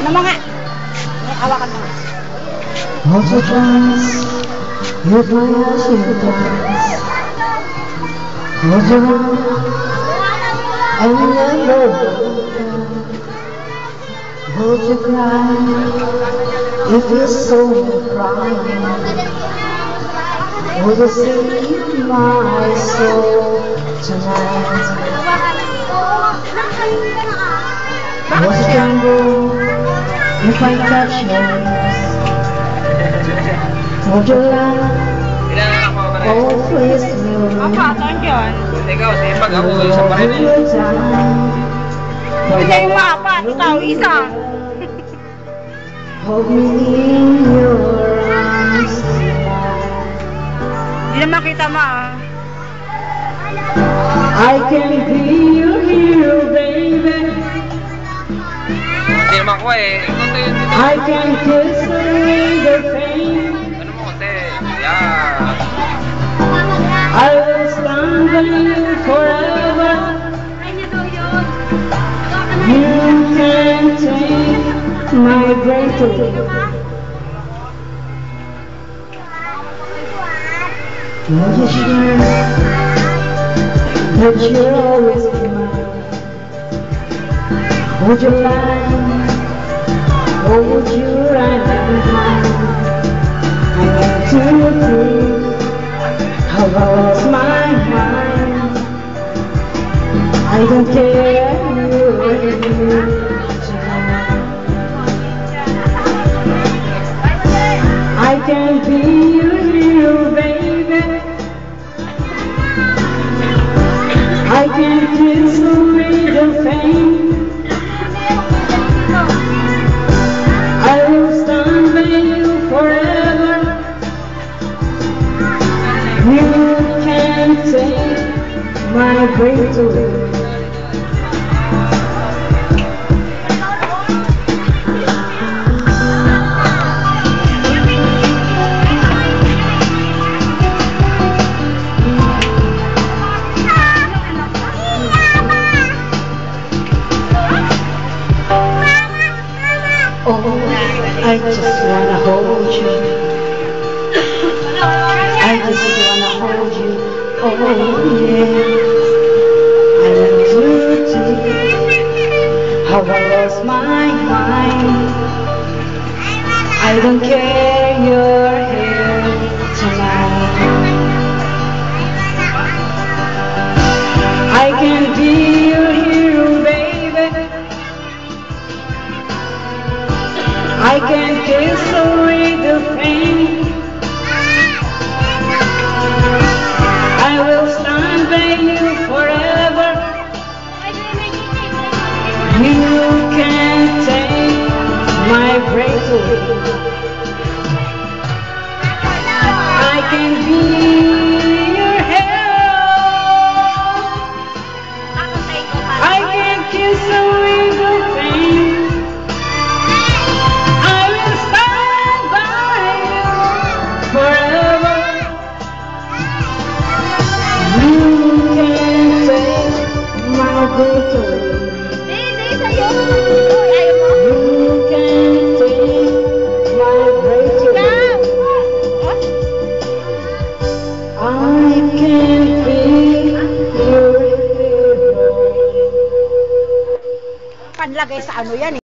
Ano mga? Hawakan mo. Once or twice, you flash your eyes. Hold your hand and never hold you cry if you saw me crying. Would you save my soul tonight? Would you tremble if I touch yours? Would you laugh? Oh, please do. Mapatan yun. Ikaw, pag ako isa pa rin eh. Hindi yung mapat. Ikaw, isa. Hold me in your arms tonight. Hindi na makita mo ah. I can be your hero, baby. Hindi naman ko eh. I can kiss away the pain. Ano mo konti? Yeah. I will stand by you forever. You can take my breath away. Would you swear that you'll always be mine? Would you lie? Or would you ride behind? I need to prove how I lost my mind. I don't care who you tonight. I can be your hero, baby. I can kiss away the pain. I will stand by you forever. You can take my breath away. Oh, I just wanna hold you. I just wanna hold you. Oh, yeah. I want you to how I lost my mind. I don't care you're here tonight. I can be your hero, baby. I can kiss away the pain. I will stand by you forever. You can take my breath away. I can be your hero. I can kiss away the pain. I will stand by you forever. You can take my breath away. You can take my breath away. I can be your hero. Panlagay sa ano yan eh.